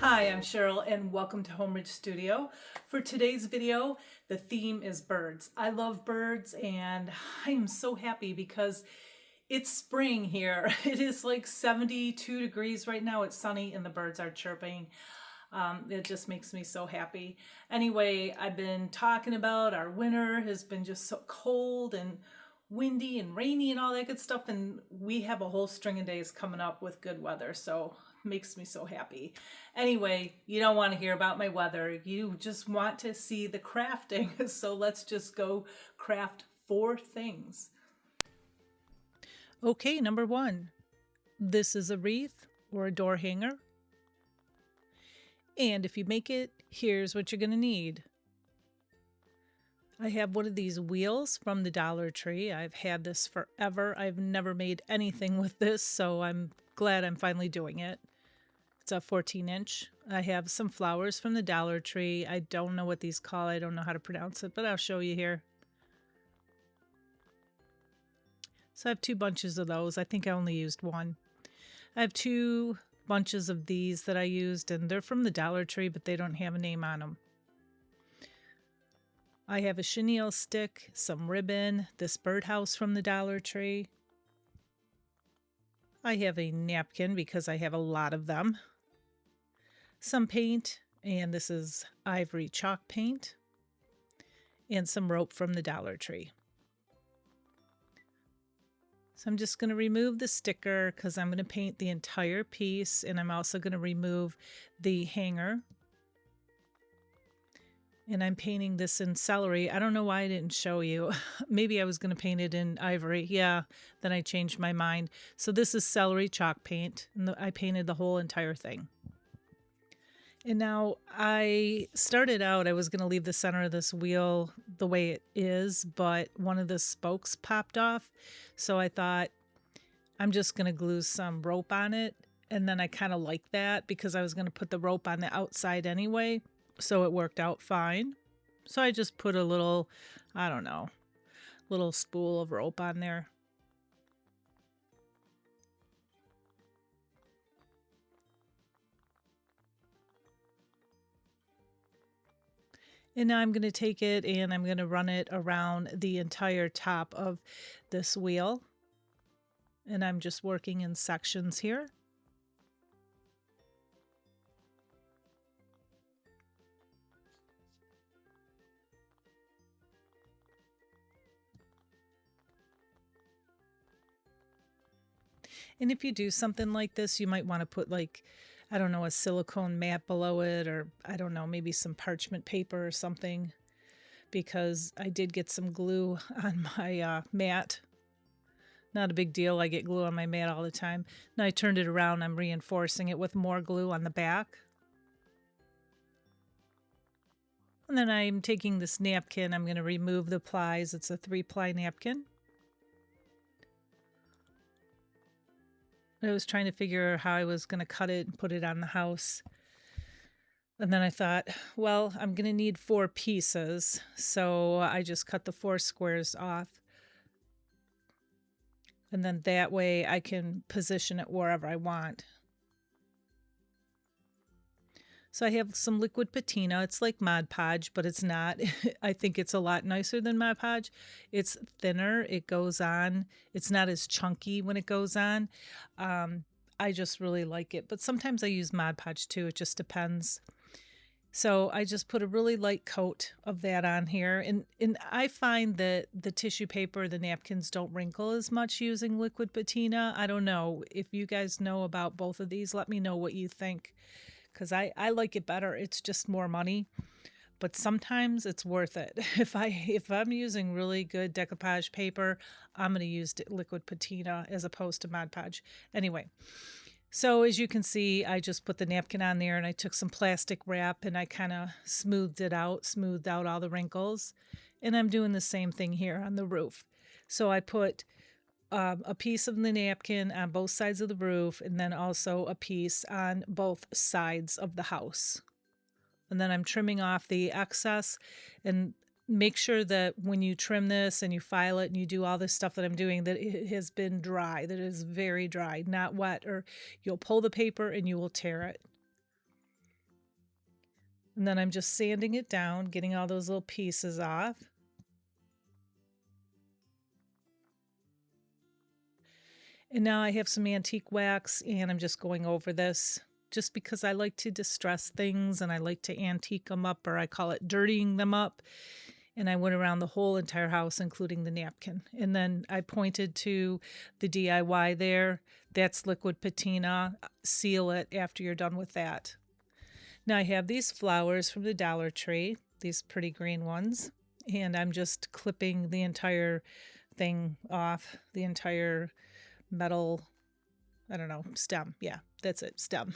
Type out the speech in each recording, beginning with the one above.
Hi, I'm Cheryl and welcome to Homeridge Studio. For today's video, the theme is birds. I love birds and I am so happy because it's spring here. It is like 72 degrees right now. It's sunny and the birds are chirping. It just makes me so happy. Anyway, I've been talking about our winter has been just so cold and windy and rainy and all that good stuff, and we have a whole string of days coming up with good weather, so makes me so happy. Anyway, you don't want to hear about my weather, you just want to see the crafting. So let's just go craft 4 things. Okay, number 1, this is a wreath or a door hanger, and if you make it, here's what you're going to need. I have one of these wheels from the Dollar Tree. I've had this forever. I've never made anything with this, so I'm glad I'm finally doing it. It's a 14-inch. I have some flowers from the Dollar Tree. I don't know what these call. I don't know how to pronounce it, but I'll show you here. So I have 2 bunches of those. I think I only used 1. I have 2 bunches of these that I used, and they're from the Dollar Tree, but they don't have a name on them. I have a chenille stick, some ribbon, this birdhouse from the Dollar Tree. I have a napkin because I have a lot of them. Some paint, and this is ivory chalk paint. And some rope from the Dollar Tree. So I'm just going to remove the sticker because I'm going to paint the entire piece, and I'm also going to remove the hanger. And I'm painting this in celery. I don't know why I didn't show you. Maybe I was going to paint it in ivory. Yeah, then I changed my mind. So this is celery chalk paint, and I painted the whole entire thing. And now I started out, I was going to leave the center of this wheel the way it is, but one of the spokes popped off. So I thought I'm just going to glue some rope on it. And then I kind of like that because I was going to put the rope on the outside anyway. So it worked out fine. So I just put a little, I don't know, little spool of rope on there. And now I'm going to take it and I'm going to run it around the entire top of this wheel. And I'm just working in sections here. And if you do something like this, you might want to put like, I don't know, a silicone mat below it, or I don't know, maybe some parchment paper or something, because I did get some glue on my mat. Not a big deal. I get glue on my mat all the time. Now I turned it around. I'm reinforcing it with more glue on the back. And then I'm taking this napkin. I'm going to remove the plies. It's a 3-ply napkin. I was trying to figure how I was going to cut it and put it on the house. And then I thought, well, I'm going to need 4 pieces. So I just cut the 4 squares off. And then that way I can position it wherever I want. So I have some liquid patina. It's like Mod Podge, but it's not. I think it's a lot nicer than Mod Podge. It's thinner. It goes on. It's not as chunky when it goes on. I just really like it. But sometimes I use Mod Podge too. It just depends. So I just put a really light coat of that on here. And I find that the tissue paper, the napkins don't wrinkle as much using liquid patina. I don't know. If you guys know about both of these, let me know what you think. Because I like it better. It's just more money, but sometimes it's worth it. If I'm using really good decoupage paper, I'm going to use liquid patina as opposed to Mod Podge. Anyway, so as you can see, I just put the napkin on there and I took some plastic wrap and I kind of smoothed out all the wrinkles. And I'm doing the same thing here on the roof. So I put a piece of the napkin on both sides of the roof, and then also a piece on both sides of the house. And then I'm trimming off the excess, and make sure that when you trim this and you file it and you do all this stuff that I'm doing, that it has been dry, that it is very dry, not wet, or you'll pull the paper and you will tear it. And then I'm just sanding it down, getting all those little pieces off. And now I have some antique wax and I'm just going over this just because I like to distress things and I like to antique them up, or I call it dirtying them up. And I went around the whole entire house, including the napkin. And then I pointed to the DIY there. That's liquid patina. Seal it after you're done with that. Now I have these flowers from the Dollar Tree, these pretty green ones. And I'm just clipping the entire thing off, the entire metal, I don't know, stem. Yeah, that's it, stem.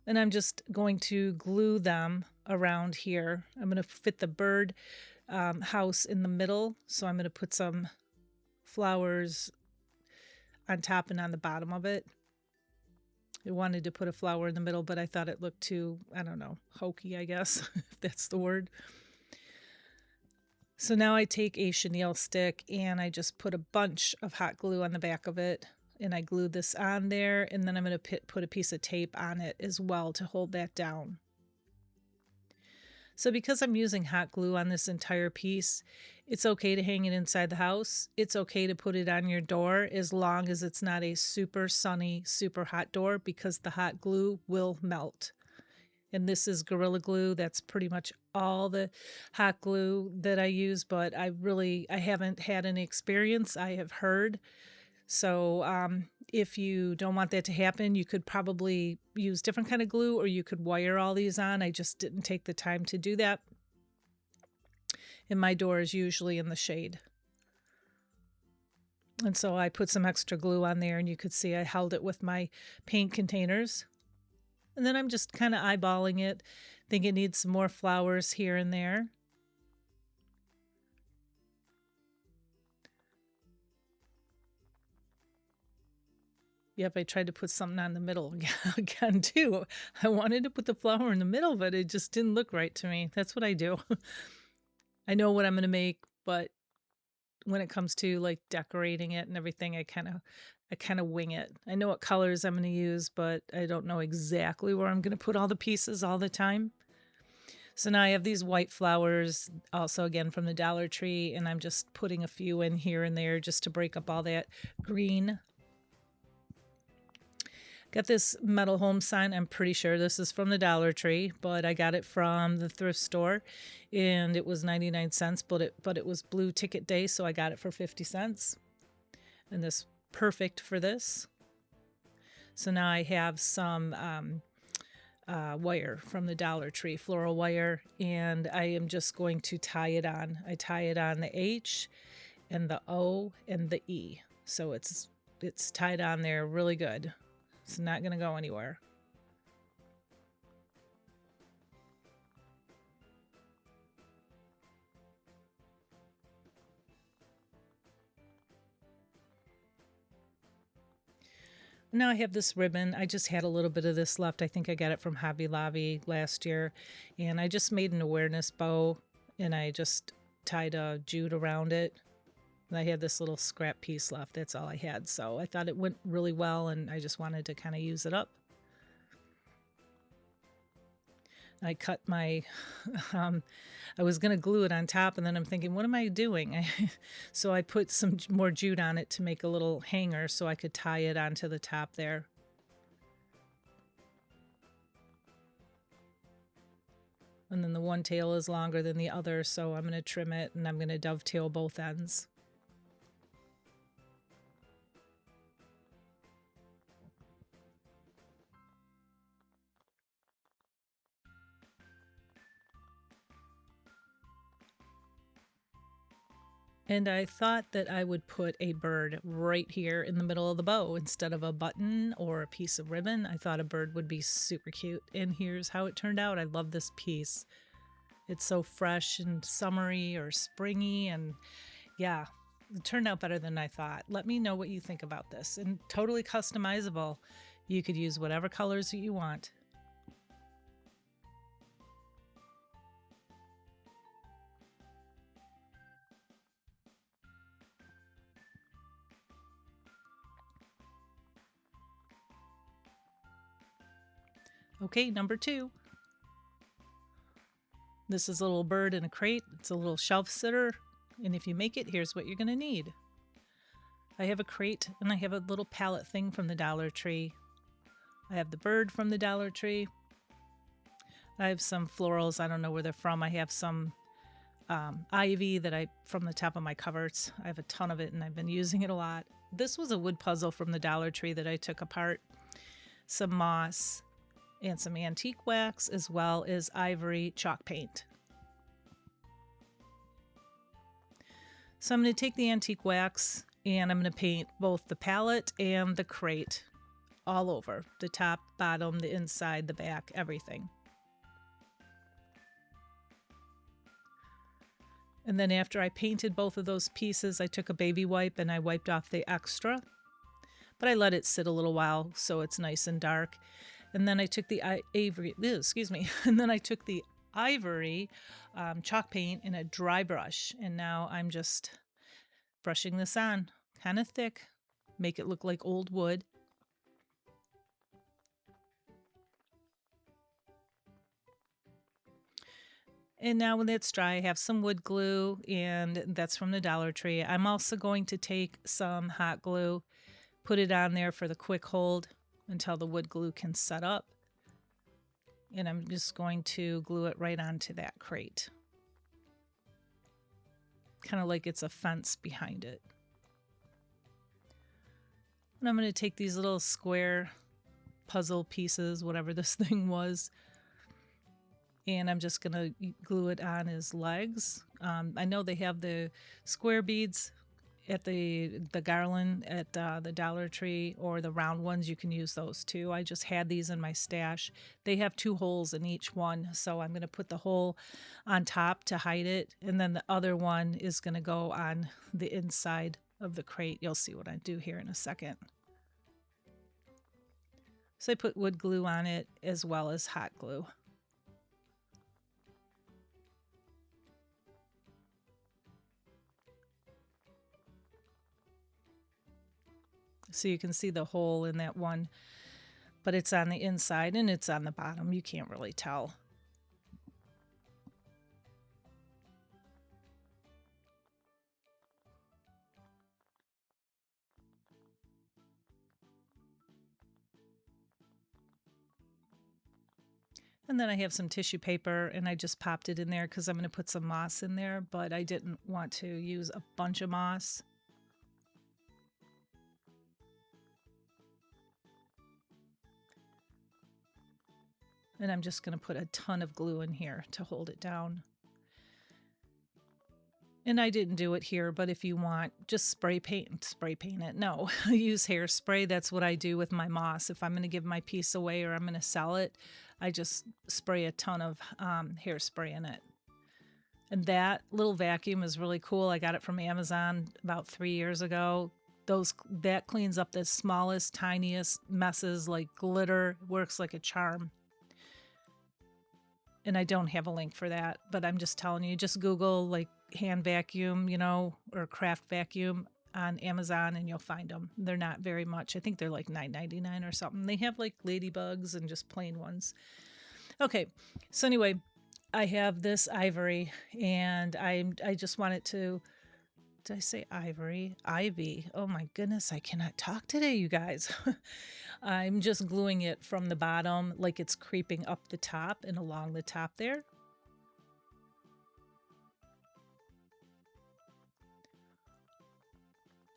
And I'm just going to glue them around here. I'm going to fit the bird house in the middle. So I'm going to put some flowers on top and on the bottom of it. I wanted to put a flower in the middle, but I thought it looked too, I don't know, hokey, I guess, if that's the word. So now I take a chenille stick and I just put a bunch of hot glue on the back of it. And I glue this on there, and then I'm going to put a piece of tape on it as well to hold that down. So because I'm using hot glue on this entire piece, it's okay to hang it inside the house. It's okay to put it on your door as long as it's not a super sunny, super hot door, because the hot glue will melt. And this is Gorilla Glue. That's pretty much all the hot glue that I use, but I haven't had any experience. I have heard. So if you don't want that to happen, you could probably use different kind of glue, or you could wire all these on. I just didn't take the time to do that. And my door is usually in the shade. And so I put some extra glue on there, and you could see I held it with my paint containers. And then I'm just kind of eyeballing it. Think it needs some more flowers here and there. Yep, I tried to put something on the middle again too. I wanted to put the flower in the middle, but it just didn't look right to me. That's what I do. I know what I'm going to make, but when it comes to like decorating it and everything, I kind of wing it. I know what colors I'm going to use, but I don't know exactly where I'm going to put all the pieces all the time. So now I have these white flowers, also again from the Dollar Tree, and I'm just putting a few in here and there just to break up all that green. Got this metal home sign. I'm pretty sure this is from the Dollar Tree, but I got it from the thrift store, and it was 99 cents, but it was blue ticket day, so I got it for 50 cents. And this perfect for this. So now I have some wire from the Dollar Tree, floral wire, and I am just going to tie it on. I tie it on the H and the O and the E. So it's tied on there really good. It's not going to go anywhere. Now I have this ribbon. I just had a little bit of this left. I think I got it from Hobby Lobby last year. And I just made an awareness bow, and I just tied a jute around it. And I had this little scrap piece left. That's all I had. So I thought it went really well, and I just wanted to kind of use it up. I cut my, I was going to glue it on top, and then I'm thinking, what am I doing? So I put some more jute on it to make a little hanger so I could tie it onto the top there. And then the one tail is longer than the other, so I'm going to trim it, and I'm going to dovetail both ends. And I thought that I would put a bird right here in the middle of the bow instead of a button or a piece of ribbon. I thought a bird would be super cute. And here's how it turned out. I love this piece. It's so fresh and summery or springy. And yeah, it turned out better than I thought. Let me know what you think about this. And totally customizable. You could use whatever colors you want. Okay, number 2. This is a little bird in a crate. It's a little shelf sitter. And if you make it, here's what you're going to need. I have a crate and I have a little pallet thing from the Dollar Tree. I have the bird from the Dollar Tree. I have some florals. I don't know where they're from. I have some ivy that from the top of my cupboards. I have a ton of it and I've been using it a lot. This was a wood puzzle from the Dollar Tree that I took apart. Some moss and some antique wax, as well as ivory chalk paint. So I'm going to take the antique wax and I'm going to paint both the palette and the crate all over. The top, bottom, the inside, the back, everything. And then after I painted both of those pieces, I took a baby wipe and I wiped off the extra. But I let it sit a little while so it's nice and dark. And then I took the and then I took the ivory chalk paint in a dry brush. And now I'm just brushing this on, kind of thick, make it look like old wood. And now when it's dry, I have some wood glue, and that's from the Dollar Tree. I'm also going to take some hot glue, put it on there for the quick hold until the wood glue can set up. And I'm just going to glue it right onto that crate. Kind of like it's a fence behind it. And I'm going to take these little square puzzle pieces, whatever this thing was, and I'm just going to glue it on his legs. I know they have the square beads at the garland at the Dollar Tree, or the round ones. You can use those too. I just had these in my stash. They have 2 holes in each one, so I'm going to put the hole on top to hide it, and then the other one is going to go on the inside of the crate. You'll see what I do here in a second. So I put wood glue on it as well as hot glue. So you can see the hole in that one, but it's on the inside and it's on the bottom. You can't really tell. And then I have some tissue paper and I just popped it in there because I'm going to put some moss in there, but I didn't want to use a bunch of moss. And I'm just going to put a ton of glue in here to hold it down. And I didn't do it here, but if you want, just spray paint it. No, I use hairspray. That's what I do with my moss. If I'm going to give my piece away or I'm going to sell it, I just spray a ton of hairspray in it. And that little vacuum is really cool. I got it from Amazon about 3 years ago. That cleans up the smallest, tiniest messes like glitter. Works like a charm. And I don't have a link for that, but I'm just telling you, just Google like hand vacuum, or craft vacuum on Amazon and you'll find them. They're not very much. I think they're like $9.99 or something. They have like ladybugs and just plain ones. Okay. So anyway, I have this ivory and I just want it to, did I say ivory? Ivy. Oh my goodness. I cannot talk today, you guys. I'm just gluing it from the bottom, like it's creeping up the top and along the top there.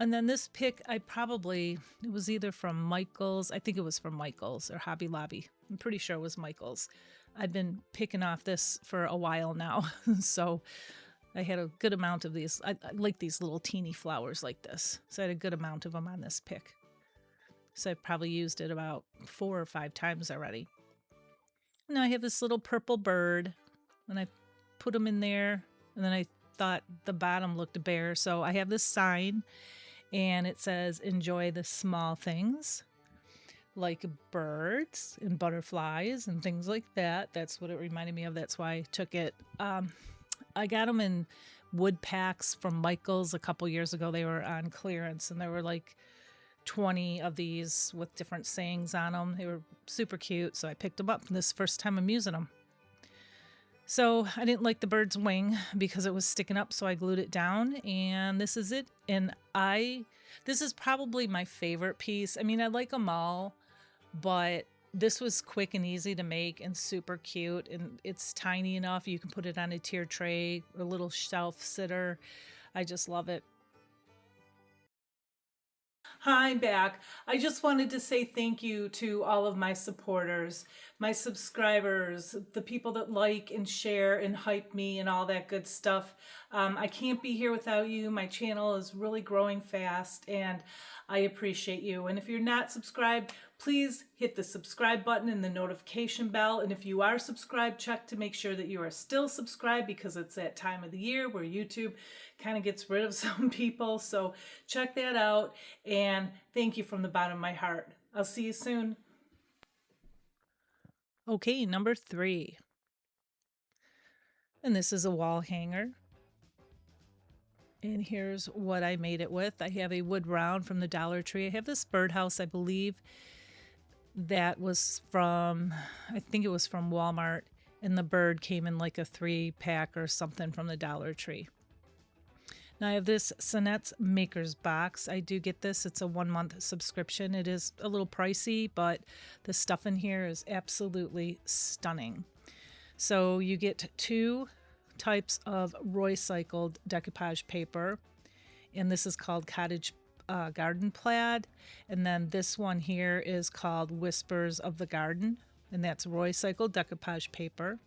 And then this pick, it was either from Michael's. I think it was from Michael's or Hobby Lobby. I'm pretty sure it was Michael's. I've been picking off this for a while now. So I had a good amount of these. I like these little teeny flowers like this. So I had a good amount of them on this pick. So I've probably used it about 4 or 5 times already. Now I have this little purple bird and I put them in there, and then I thought the bottom looked bare. So I have this sign and it says, enjoy the small things like birds and butterflies and things like that. That's what it reminded me of. That's why I took it. I got them in wood packs from Michael's a couple years ago. They were on clearance and there were like 20 of these with different sayings on them. They were super cute, so I picked them up. This is the first time I'm using them. So I didn't like the bird's wing because it was sticking up, so I glued it down, and this is it. And this is probably my favorite piece. I mean, I like them all, but this was quick and easy to make and super cute, and it's tiny enough you can put it on a tier tray or a little shelf sitter. I just love it. Hi, I'm back. I just wanted to say thank you to all of my supporters, my subscribers, the people that like and share and hype me and all that good stuff. I can't be here without you. My channel is really growing fast and I appreciate you. And if you're not subscribed, please hit the subscribe button and the notification bell. And if you are subscribed, check to make sure that you are still subscribed, because it's that time of the year where YouTube kind of gets rid of some people. So check that out. And thank you from the bottom of my heart. I'll see you soon. Okay, number 3. And this is a wall hanger. And here's what I made it with. I have a wood round from the Dollar Tree. I have this birdhouse, I believe that was from, I think it was from Walmart. And the bird came in like a 3-pack or something from the Dollar Tree. Now I have this Sonette's Maker's Box. I do get this. It's a 1-month subscription. It is a little pricey, but the stuff in here is absolutely stunning. So you get 2 types of recycled decoupage paper, and this is called Cottage Garden Plaid, and then this one here is called Whispers of the Garden, and that's recycled decoupage paper.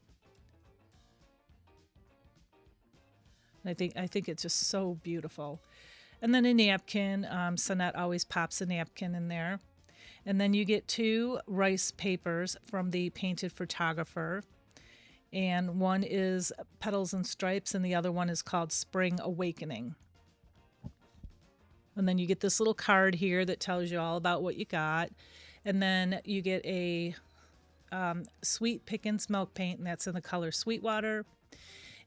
And I think it's just so beautiful. And then a napkin. Sonette always pops a napkin in there. And then you get 2 rice papers from the Painted Photographer. And one is Petals and Stripes, and the other one is called Spring Awakening. And then you get this little card here that tells you all about what you got. And then you get a Sweet Pickens milk paint, and that's in the color Sweetwater.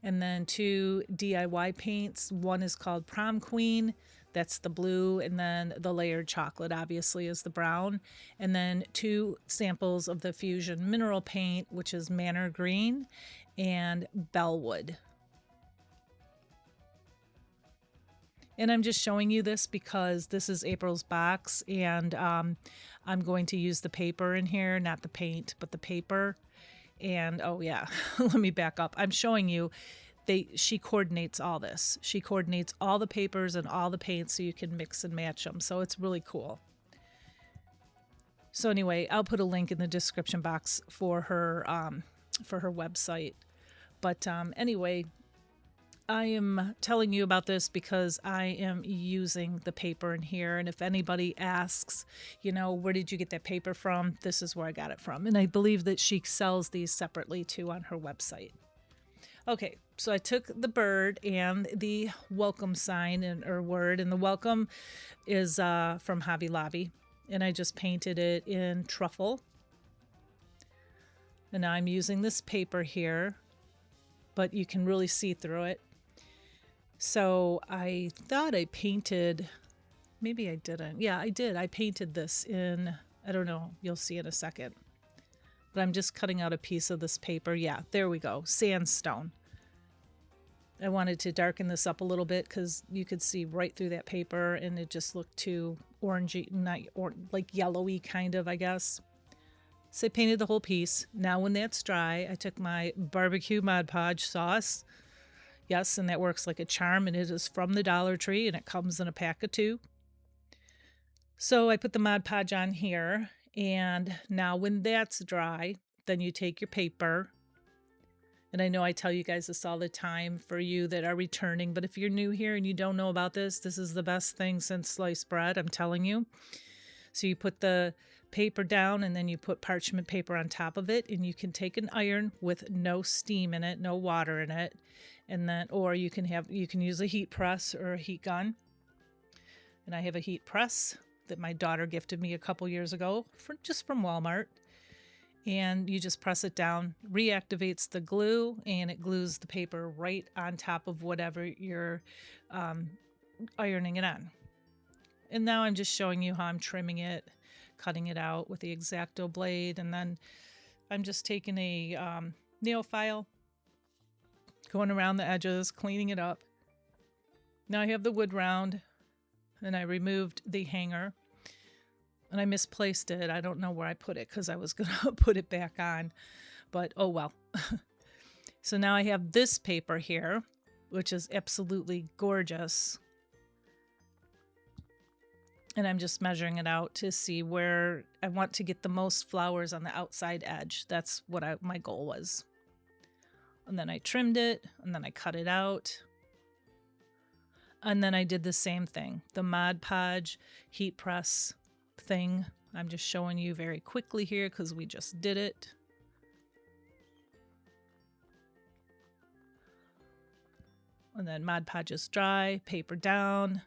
And then 2 DIY paints. One is called Prom Queen. That's the blue. And then the layered chocolate, obviously, is the brown. And then 2 samples of the Fusion Mineral Paint, which is Manor Green and Bellwood. And I'm just showing you this because this is April's box. And I'm going to use the paper in here, not the paint, but the paper. And oh yeah, let me back up. I'm showing you, she coordinates all this. She coordinates all the papers and all the paints so you can mix and match them. So it's really cool. So anyway, I'll put a link in the description box for her website. But anyway, I am telling you about this because I am using the paper in here. And if anybody asks, you know, where did you get that paper from? This is where I got it from. And I believe that she sells these separately too on her website. Okay, so I took the bird and the welcome sign or word, and the welcome is from Hobby Lobby. And I just painted it in truffle. And now I'm using this paper here, but you can really see through it. So I thought I painted, maybe I didn't. Yeah, I did. I painted this in, I don't know, you'll see in a second. But I'm just cutting out a piece of this paper. Yeah, there we go. Sandstone. I wanted to darken this up a little bit because you could see right through that paper and it just looked too orangey, like yellowy kind of, I guess. So I painted the whole piece. Now when that's dry, I took my barbecue Mod Podge sauce. Yes, and that works like a charm, and it is from the Dollar Tree, and it comes in a pack of 2. So I put the Mod Podge on here, and now when that's dry, then you take your paper, and I know I tell you guys this all the time for you that are returning, but if you're new here and you don't know about this, this is the best thing since sliced bread, I'm telling you. So you put the paper down, and then you put parchment paper on top of it, and you can take an iron with no steam in it, no water in it. And then, or you can use a heat press or a heat gun. And I have a heat press that my daughter gifted me a couple years ago just from Walmart. And you just press it down, reactivates the glue, and it glues the paper right on top of whatever you're ironing it on. And now I'm just showing you how I'm trimming it, cutting it out with the X-Acto blade. And then I'm just taking a nail file going around the edges, cleaning it up. Now I have the wood round, and I removed the hanger, and I misplaced it. I don't know where I put it because I was going to put it back on, but oh well. So now I have this paper here, which is absolutely gorgeous. And I'm just measuring it out to see where I want to get the most flowers on the outside edge. That's what my goal was. And then I trimmed it, and then I cut it out. And then I did the same thing, the Mod Podge heat press thing. I'm just showing you very quickly here because we just did it. And then Mod Podge is dry, paper down,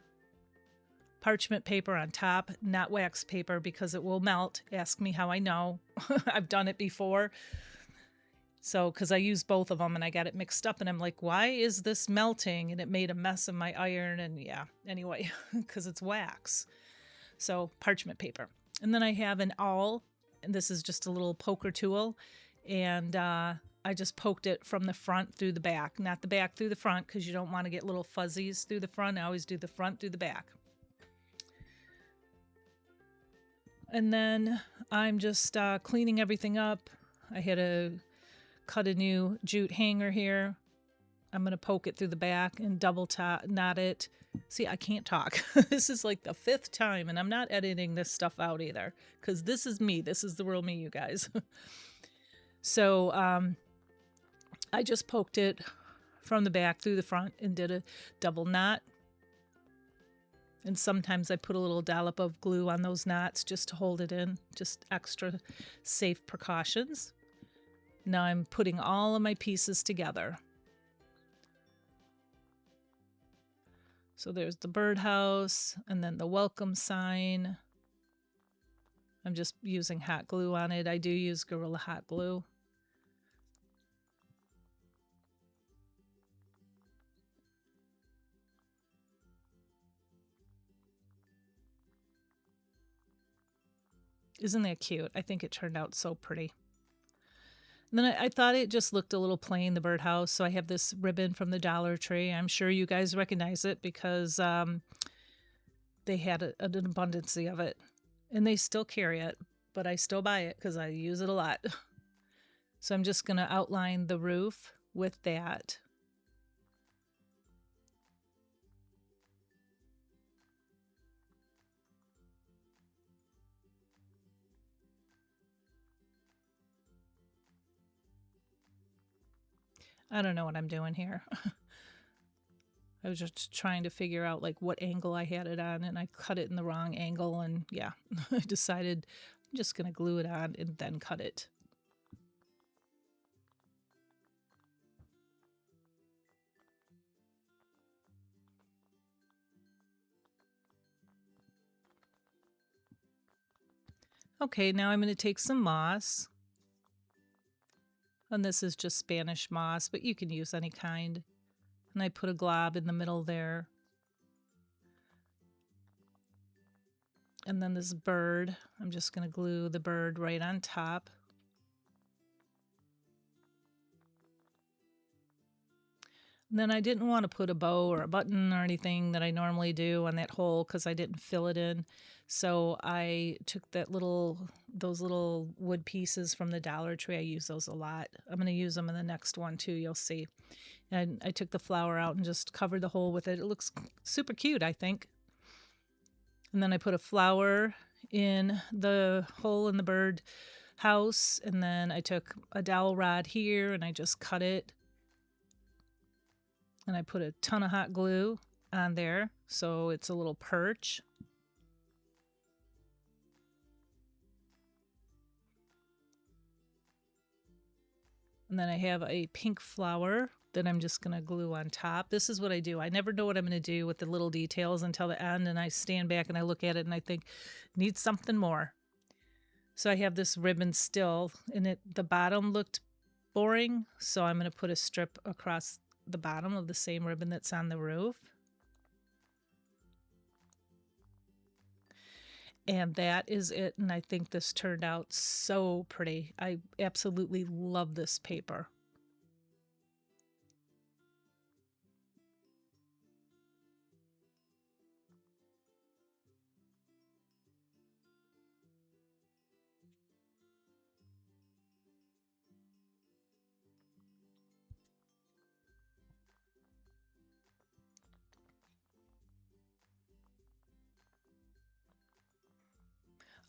parchment paper on top, not wax paper because it will melt. Ask me how I know. I've done it before. So, because I used both of them and I got it mixed up and I'm like, why is this melting? And it made a mess of my iron and yeah, anyway, because it's wax. So parchment paper. And then I have an awl, and this is just a little poker tool. And I just poked it from the front through the back, not the back through the front because you don't want to get little fuzzies through the front. I always do the front through the back. And then I'm just cleaning everything up. I had to cut a new jute hanger here. I'm going to poke it through the back and double knot it. See, I can't talk. This is like the 5th time, and I'm not editing this stuff out either because this is me. This is the real me, you guys. So I just poked it from the back through the front and did a double knot. And sometimes I put a little dollop of glue on those knots just to hold it in, just extra safe precautions. Now I'm putting all of my pieces together. So there's the birdhouse and then the welcome sign. I'm just using hot glue on it. I do use Gorilla Hot Glue. Isn't that cute? I think it turned out so pretty. And then I thought it just looked a little plain, the birdhouse. So I have this ribbon from the Dollar Tree. I'm sure you guys recognize it because they had an abundance of it. And they still carry it, but I still buy it because I use it a lot. So I'm just going to outline the roof with that. I don't know what I'm doing here. I was just trying to figure out like what angle I had it on, and I cut it in the wrong angle, and yeah, I decided I'm just going to glue it on and then cut it. Okay, now I'm going to take some moss. And this is just Spanish moss, but you can use any kind. And I put a glob in the middle there. And then this bird, I'm just going to glue the bird right on top. And then I didn't want to put a bow or a button or anything that I normally do on that hole because I didn't fill it in. So I took those little wood pieces from the Dollar Tree. I use those a lot. I'm going to use them in the next one too, you'll see. And I took the flower out and just covered the hole with it. It looks super cute, I think. And then I put a flower in the hole in the bird house. And then I took a dowel rod here and I just cut it. And I put a ton of hot glue on there so it's a little perch. And then I have a pink flower that I'm just going to glue on top. This is what I do. I never know what I'm going to do with the little details until the end, and I stand back and I look at it and I think, need something more. So I have this ribbon still, and the bottom looked boring, so I'm going to put a strip across the bottom of the same ribbon that's on the roof. And that is it, and I think this turned out so pretty. I absolutely love this paper.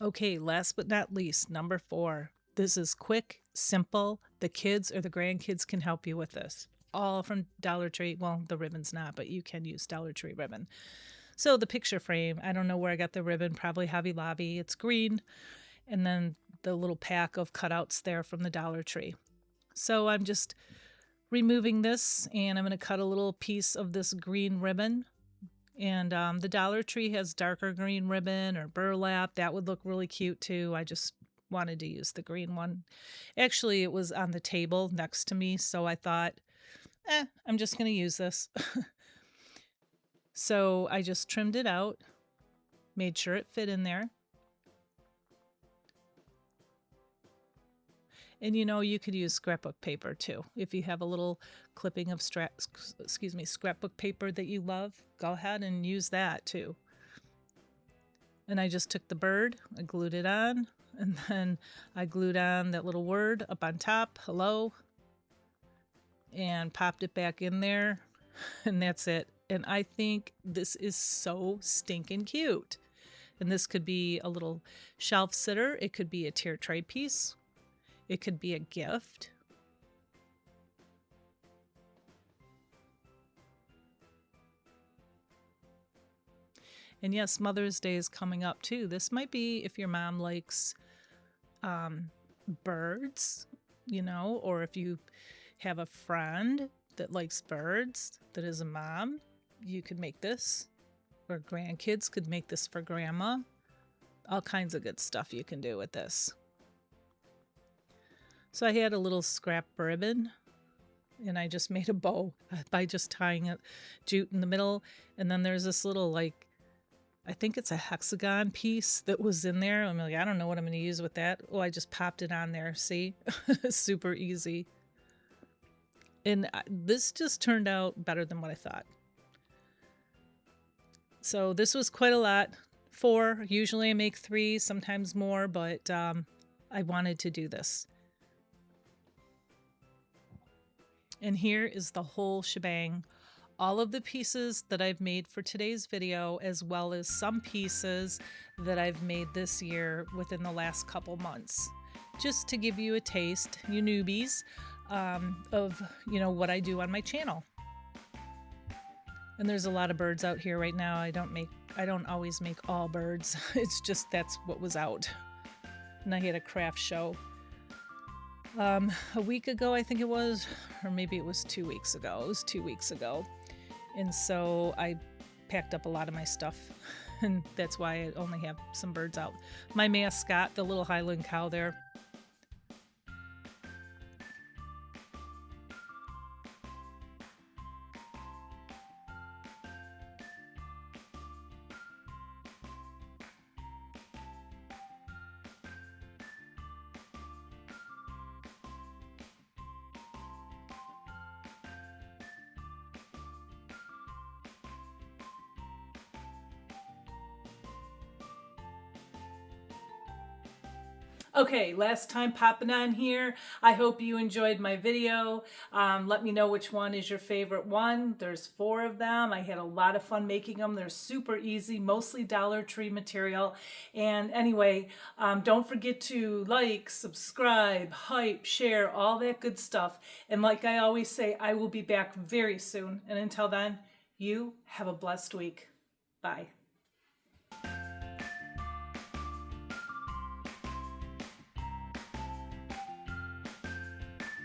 Okay, last but not least, number 4. This is quick, simple. The kids or the grandkids can help you with this. All from Dollar Tree. Well, the ribbon's not, but you can use Dollar Tree ribbon. So the picture frame, I don't know where I got the ribbon, probably Hobby Lobby. It's green. And then the little pack of cutouts there from the Dollar Tree. So I'm just removing this, and I'm going to cut a little piece of this green ribbon. And the Dollar Tree has darker green ribbon or burlap. That would look really cute too. I just wanted to use the green one. Actually, it was on the table next to me, so I thought, I'm just going to use this. So I just trimmed it out, made sure it fit in there. And you could use scrapbook paper too. If you have a little clipping of scrapbook paper that you love, go ahead and use that too. And I just took the bird, I glued it on, and then I glued on that little word up on top, hello, and popped it back in there, and that's it. And I think this is so stinking cute. And this could be a little shelf sitter. It could be a tier tray piece. It could be a gift. And yes, Mother's Day is coming up too. This might be if your mom likes birds, or if you have a friend that likes birds that is a mom, you could make this. Or grandkids could make this for grandma. All kinds of good stuff you can do with this. So I had a little scrap ribbon, and I just made a bow by just tying a jute in the middle. And then there's this little, I think it's a hexagon piece that was in there. I'm like, I don't know what I'm going to use with that. Oh, I just popped it on there. See? Super easy. And this just turned out better than what I thought. So this was quite a lot. 4. Usually I make 3, sometimes more, but I wanted to do this. And here is the whole shebang. All of the pieces that I've made for today's video, as well as some pieces that I've made this year within the last couple months. Just to give you a taste, you newbies, of what I do on my channel. And there's a lot of birds out here right now. I don't always make all birds. It's just that's what was out. And I had a craft show a week ago, I think it was, or maybe it was 2 weeks ago. It was 2 weeks ago. And so I packed up a lot of my stuff, and that's why I only have some birds out. My mascot, the little Highland cow there. Okay, last time popping on here. I hope you enjoyed my video. Let me know which one is your favorite one. There's 4 of them. I had a lot of fun making them. They're super easy, mostly Dollar Tree material. And anyway, don't forget to like, subscribe, hype, share, all that good stuff. And like I always say, I will be back very soon. And until then, you have a blessed week. Bye.